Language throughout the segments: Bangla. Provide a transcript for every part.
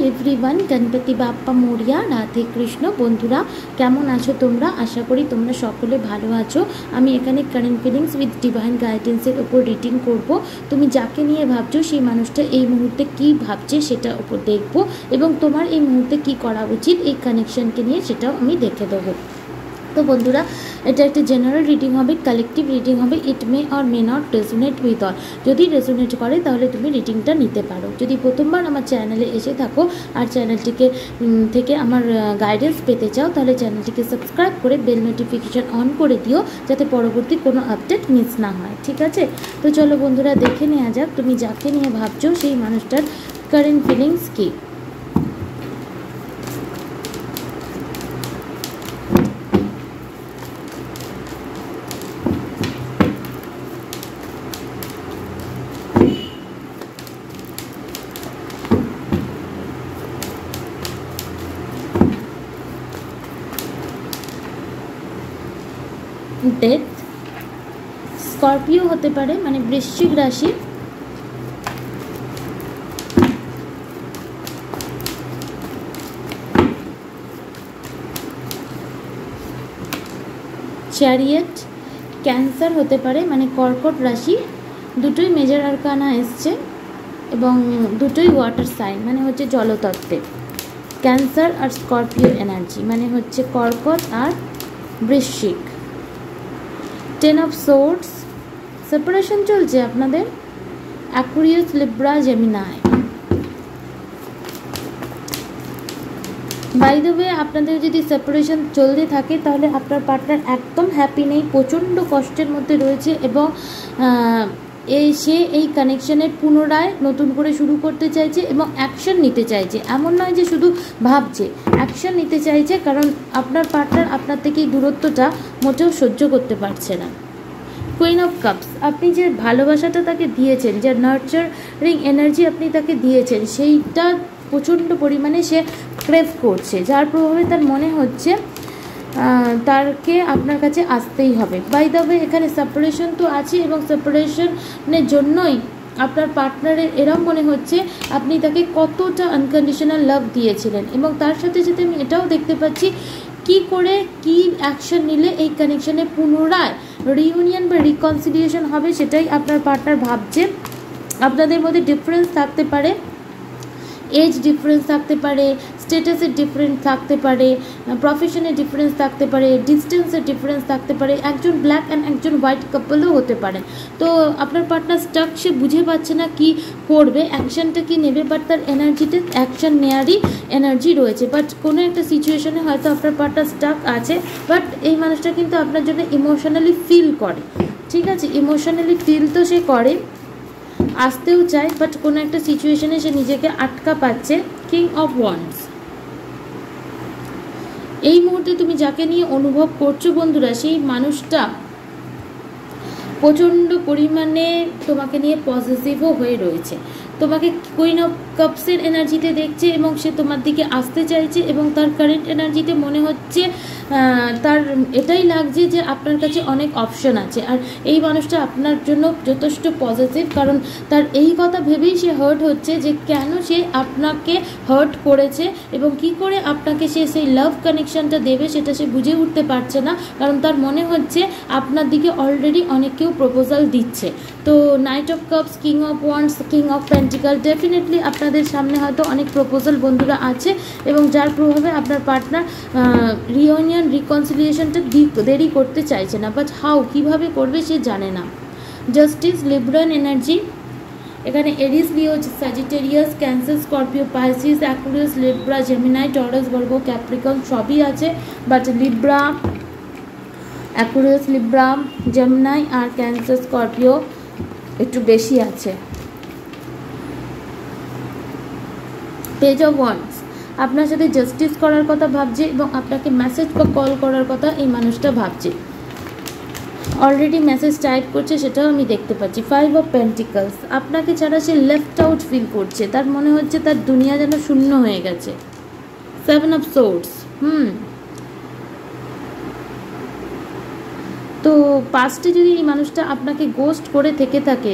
एवरीवन, गणपति बाप्पा मोरिया, राधे कृष्ण। बंधुरा केमन आछो तोमरा? आशा करी तोमरा सकले भालो आछो। आमी एखाने कारेंट फिलिंग्स उइथ डिवाइन गाइडेंसের উপর রিডিং করব। তুমি যাকে নিয়ে ভাবছো সেই মানুষটা এই মুহূর্তে কি ভাবছে সেটার উপর দেখব এবং তোমার এই মুহূর্তে কি করা উচিত এই কানেকশনকে নিয়ে সেটাও আমি দেখে দেবো। তো বন্ধুরা, এটা একটা জেনারেল রিডিং হবে, কালেকটিভ রিডিং হবে। It may or may not resonate with all. যদি রেজোনেট করে তাহলে তুমি রিডিংটা নিতে পারো। যদি প্রথমবার আমার চ্যানেলে এসে থাকো আর চ্যানেলটিকে থেকে আমার গাইডেন্স পেতে চাও তাহলে চ্যানেলটিকে সাবস্ক্রাইব করে বেল নোটিফিকেশান অন করে দিও যাতে পরবর্তী কোনো আপডেট মিস না হয়, ঠিক আছে? তো চলো বন্ধুরা, দেখে নেওয়া যাক তুমি যাকে নিয়ে ভাবছো সেই মানুষটার কারেন্ট ফিলিংস কী। डेथ, स्कर्पियो होते पारे माने वृश्चिक राशि, चैरियट, कैंसर होते पारे माने कर्कट राशि। दुटोई मेजर आर्काना एसছে এবং দুটোই ওয়াটার সাইন মানে হচ্ছে জলতত্ত্বে। ক্যান্সার আর স্করপিও এনার্জি মানে হচ্ছে কর্কট আর বৃশ্চিক। 10 অফ সোর্ডস, সেপারেশন চলছে আপনাদের। Aquarius, Libra, Gemini. By the way, আপনাদের যদি সেপারেশন চলতে থাকে তাহলে আপনার পার্টনার একদম হ্যাপি নেই, প্রচণ্ড কষ্টের মধ্যে রয়েছে এবং সে এই কানেকশানের পুনরায় নতুন করে শুরু করতে চাইছে এবং অ্যাকশন নিতে চাইছে। এমন নয় যে শুধু ভাবছে, অ্যাকশন নিতে চাইছে, কারণ আপনার পার্টনার আপনার থেকে এই দূরত্বটা মোটেও সহ্য করতে পারছে না। কুইন অফ কাপস, আপনি যে ভালোবাসাটা তাকে দিয়েছেন, যে নার্চারিং এনার্জি আপনি তাকে দিয়েছেন, সেইটা প্রচণ্ড পরিমাণে সে ক্রেভ করছে, যার প্রভাবে তার মনে হচ্ছে তারকে আপনার কাছে আসতেই হবে। বাই দ্য ওয়ে, এখানে সেপারেশন তো আছে এবং সেপারেশনের জন্যই আপনার পার্টনারের এরম মনে হচ্ছে আপনি তাকে কতটা আনকন্ডিশনাল লাভ দিয়েছিলেন এবং তার সাথে সাথে আমি এটাও দেখতে পাচ্ছি কি করে কি অ্যাকশন নিলে এই কানেকশানে পুনরায় রিইউনিয়ন বা রিকনসিলিয়েশন হবে সেটাই আপনার পার্টনার ভাবছে। আপনাদের মধ্যে ডিফারেন্স থাকতে পারে, এজ ডিফারেন্স থাকতে পারে, স্ট্যাটাসের ডিফারেন্স থাকতে পারে, প্রফেশনের ডিফারেন্স থাকতে পারে, ডিস্টেন্সের ডিফারেন্স থাকতে পারে, একজন ব্ল্যাক অ্যান্ড একজন হোয়াইট কাপলও হতে পারে। তো আপনার পার্টনার স্টাক, সে বুঝে পাচ্ছে না কি করবে, অ্যাকশানটা কি নেবে, বাট তার এনার্জিতে অ্যাকশান নেওয়ারই এনার্জি রয়েছে। বাট কোনো একটা সিচুয়েশনে হয়তো আপনার পার্টনার স্টাক আছে, বাট এই মানুষটা কিন্তু আপনার জন্য ইমোশনালি ফিল করে, ঠিক আছে? ইমোশনালি ফিল তো সে করে, আসতেও চায়, বাট কোনো একটা সিচুয়েশনে সে নিজেকে আটকা পাচ্ছে। কিং অফ ওয়ান্ডস, এই মুহূর্তে তুমি যাকে নিয়ে অনুভব করছো বন্ধুরা, সেই মানুষটা প্রচণ্ড পরিমাণে তোমাকে নিয়ে পজিটিভও হয়ে রয়েছে, তোমাকে কুইন অফ কাপসের এনার্জিতে দেখছে এবং সে তোমার দিকে আসতে চাইছে এবং তার কারেন্ট এনার্জিতে মনে হচ্ছে তার এটাই লাগছে যে আপনার কাছে অনেক অপশন আছে। আর এই মানুষটা আপনার জন্য যথেষ্ট পজিটিভ, কারণ তার এই কথা ভেবেই সে হার্ট হচ্ছে যে কেন সে আপনাকে হার্ট করেছে এবং কি করে আপনাকে সে সেই লাভ কানেকশানটা দেবে সেটা সে বুঝে উঠতে পারছে না, কারণ তার মনে হচ্ছে আপনার দিকে অলরেডি অনেক কেউ প্রপোজাল দিচ্ছে। তো night of cups, king of wands, king of pentacle, definitely আপনাদের সামনে হয়তো অনেক প্রপোজাল বন্ধুরা আছে এবং যার প্রভাবে আপনার পার্টনার রিইউনিয়ন রিকনসিলিয়েশনটা দেরি করতে চাইছে না, বাট কীভাবে করবে সে জানে না। জাস্টিস, লিব্রান এনার্জি, এখানে Aries, Leo, Sagittarius, Cancer, Scorpio, Pisces, Aquarius, Libra, Gemini, Taurus, Virgo, Capricorn সবই আছে, but Libra, Aquarius, Libra, Gemini আর ক্যান্সার, স্করপিও একটু বেশি আছে। পেজ অফ ওয়ান্ডস, আপনার সাথে জাস্টিস করার কথা ভাবছে এবং আপনাকে মেসেজ বা কল করার কথা এই মানুষটা ভাবছে, অলরেডি মেসেজ টাইপ করছে, সেটাও আমি দেখতে পাচ্ছি। 5 অফ পেন্টিকলস, আপনাকে ছাড়া সে লেফট আউট ফিল করছে, তার মনে হচ্ছে তার দুনিয়া যেন শূন্য হয়ে গেছে। 7 অফ সোর্ডস, তো পাস্টে যদি এই মানুষটা আপনাকে গোস্ট করে থেকে থাকে,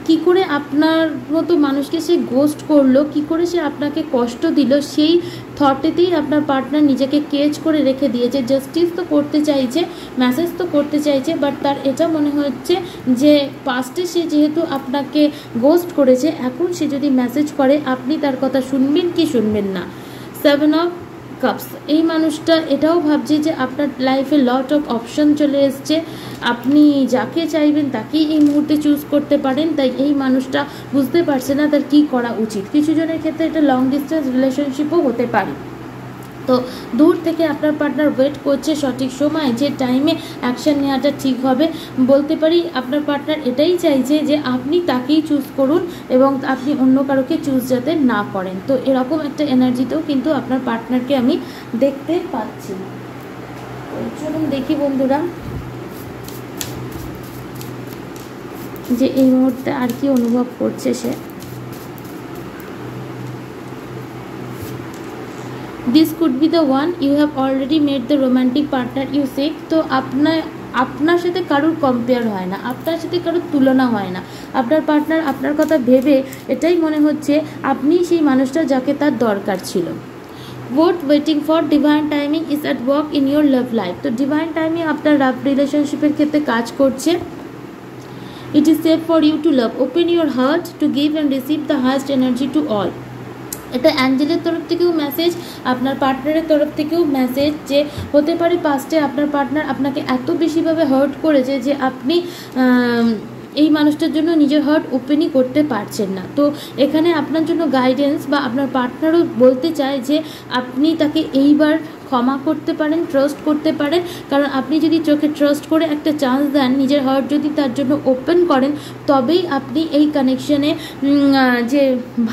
কি করে আপনার মতো মানুষকে সে গোস্ট করলো, কি করে সে আপনাকে কষ্ট দিল, সেই থটেতেই আপনার পার্টনার নিজেকে কেজ করে রেখে দিয়েছে। জাস্টিস তো করতে চাইছে, মেসেজ তো করতে চাইছে, বাট তার এটা মনে হচ্ছে যে পাস্টে সে যেহেতু আপনাকে গোস্ট করেছে, এখন সে যদি মেসেজ করে আপনি তার কথা শুনবেন কি শুনবেন না। 7 অফ কাপস, এই মানুষটা এটাও ভাবছে যে আপনার লাইফে লট অফ অপশন চলে এসছে, আপনি যাকে চাইবেন তাকেই এই মুহূর্তে চুজ করতে পারেন। তাই এই মানুষটা বুঝতে পারছে না তার কী করা উচিত। কিছু জনের ক্ষেত্রে এটা লং ডিস্টেন্স রিলেশনশিপও হতে পারে। তো দূর থেকে আপনার পার্টনার ওয়েট করছে সঠিক সময় যে টাইমে অ্যাকশান নেওয়াটা ঠিক হবে। বলতে পারি আপনার পার্টনার এটাই চাইছে যে আপনি তাকেই চুজ করুন এবং আপনি অন্য কারোকে চুজ যাতে না করেন। তো এরকম একটা এনার্জিতেও কিন্তু আপনার পার্টনারকে আমি দেখতে পাচ্ছি। চলুন দেখি বন্ধুরা যে এই মুহূর্তে আর কি অনুভব করছে সে। This could be the one you have already made the romantic partner you seek. তো আপনার সাথে কারোর কম্পেয়ার হয় না, আপনার সাথে কারোর তুলনা হয় না। আপনার পার্টনার আপনার কথা ভেবে এটাই মনে হচ্ছে আপনি সেই মানুষটা যাকে তার দরকার ছিল। What waiting for divine timing is at work in your love life. তো ডিভাইন টাইমিং আপনার লাভ রিলেশনশিপের ক্ষেত্রে কাজ করছে। It is safe for you to love. Open your heart to give and receive the highest energy to all. এটা অ্যাঞ্জেলের তরফ থেকেও মেসেজ, আপনার পার্টনারের তরফ থেকেও মেসেজ যে হতে পারে পাস্টে আপনার পার্টনার আপনাকে এত বেশিভাবে হার্ট করেছে যে আপনি এই মানুষটার জন্য নিজের হার্ট ওপেনই করতে পারছেন না। তো এখানে আপনার জন্য গাইডেন্স বা আপনার পার্টনারও বলতে চায় যে আপনি তাকে এইবার ক্ষমা করতে পারেন, ট্রাস্ট করতে পারেন। কারণ আপনি যদি চোখে ট্রাস্ট করে একটা চান্স দেন, নিজের হার্ট যদি তার জন্য ওপেন করেন, তবেই আপনি এই কানেকশানে যে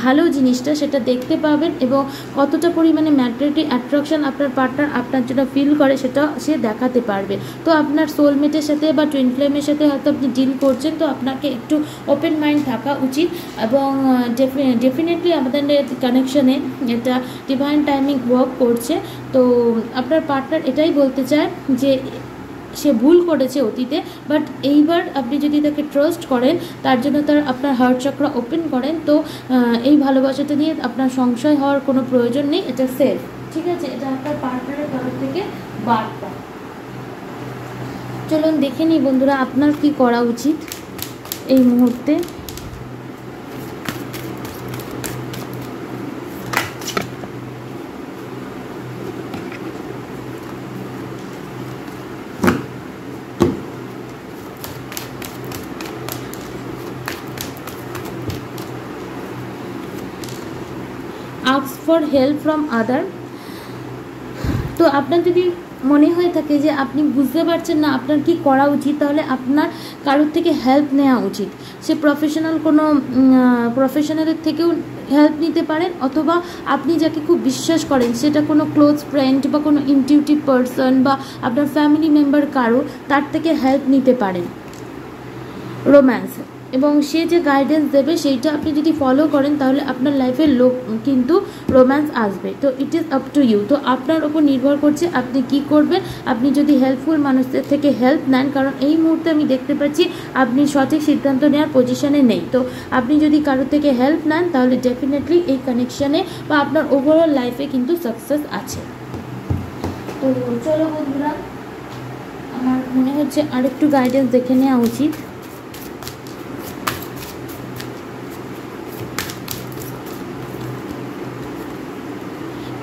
ভালো জিনিসটা সেটা দেখতে পাবেন এবং কতটা পরিমাণে ম্যাগনেটিক অ্যাট্রাকশন আপনার পার্টনার আপনার জন্য ফিল করে সেটা সে দেখাতে পারবে। তো আপনার সোলমেটের সাথে বা টুইন ফ্লেমের সাথে হয়তো আপনি ডিল করছেন, তো আপনাকে একটু ওপেন মাইন্ড থাকা উচিত এবং ডেফিনেটলি আমাদের কানেকশানে এটা ডিভাইন টাইমিং ওয়ার্ক করছে। তো আপনার পার্টনার এটাই বলতে চায় যে সে ভুল করেছে অতীতে, বাট এইবার আপনি যদি তাকে ট্রাস্ট করেন, তার জন্য আপনার হার্ট চক্র ওপেন করেন, তো এই ভালোবাসাটা নিয়ে আপনার সংশয় হওয়ার কোনো প্রয়োজন নেই, এটা সেফ। ঠিক আছে, এটা আপনার পার্টনারের তরফ থেকে বার্তা। চলুন দেখে নিই বন্ধুরা আপনার কি করা উচিত এই মুহূর্তে। ask for help from other। তো আপনার যদি মনে হয়ে থাকে যে আপনি বুঝতে পারছেন না আপনার কি করা উচিত, তাহলে আপনার কারোর থেকে হেল্প নেওয়া উচিত। সে প্রফেশনালের থেকেও হেল্প নিতে পারেন, অথবা আপনি যাকে খুব বিশ্বাস করেন সেটা কোনো ক্লোজ ফ্রেন্ড বা কোনো ইনটিউটিভ পারসন বা আপনার ফ্যামিলি মেম্বার কারো, তার থেকে হেল্প নিতে পারেন। রোম্যান্স, এবং সে যে গাইডেন্স দেবে সেইটা আপনি যদি ফলো করেন তাহলে আপনার লাইফে কিন্তু রোম্যান্স আসবে। তো it is up to you, তো আপনার ওপর নির্ভর করছে আপনি কি করবেন। আপনি যদি হেল্পফুল মানুষদের থেকে হেল্প নেন, কারণ এই মুহূর্তে আমি দেখতে পাচ্ছি আপনি সঠিক সিদ্ধান্ত নেওয়ার পজিশনে নেই, তো আপনি যদি কারোর থেকে হেল্প নেন তাহলে ডেফিনেটলি এই কানেকশানে বা আপনার ওভারঅল লাইফে কিন্তু সাকসেস আছে। তো চলো বন্ধুরা, আমার মনে হচ্ছে আরেকটু গাইডেন্স দেখে নেওয়া উচিত।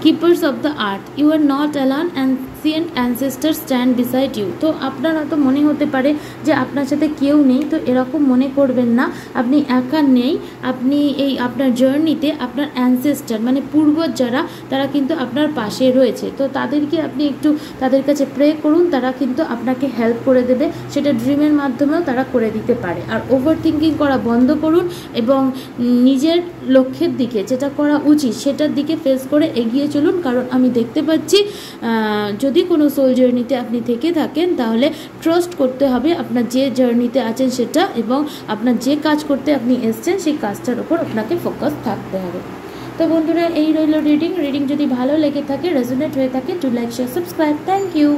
Keepers of the earth, you are not alone, ancient ancestors stand beside you। তো আপনার হয়তো মনে হতে পারে যে আপনার সাথে কেউ নেই, তো এরকম মনে করবেন না, আপনি একা নেই। আপনি এই আপনার জার্নিতে আপনার অ্যানসেস্টার মানে পূর্বজ যারা, তারা কিন্তু আপনার পাশে রয়েছে। তো তাদেরকে আপনি একটু তাদের কাছে প্রে করুন, তারা কিন্তু আপনাকে হেল্প করে দেবে, সেটা ড্রিমের মাধ্যমেও তারা করে দিতে পারে। আর ওভার থিঙ্কিং করা বন্ধ করুন এবং নিজের লক্ষ্যের দিকে যেটা করা উচিত সেটার দিকে ফেস করে এগিয়ে চলুন। কারণ আমি দেখতে পাচ্ছি যদি কোনো সোল জার্নিতে আপনি থেকে থাকেন তাহলে ট্রাস্ট করতে হবে আপনার যে জার্নিতে আছেন সেটা, এবং আপনার যে কাজ করতে আপনি এসছেন সেই কাজটার উপর আপনাকে ফোকাস থাকতে হবে। তো বন্ধুরা, এই রইল রিডিং যদি ভালো লেগে থাকে, রেজোনেট হয়ে থাকে, to like share subscribe. Thank you.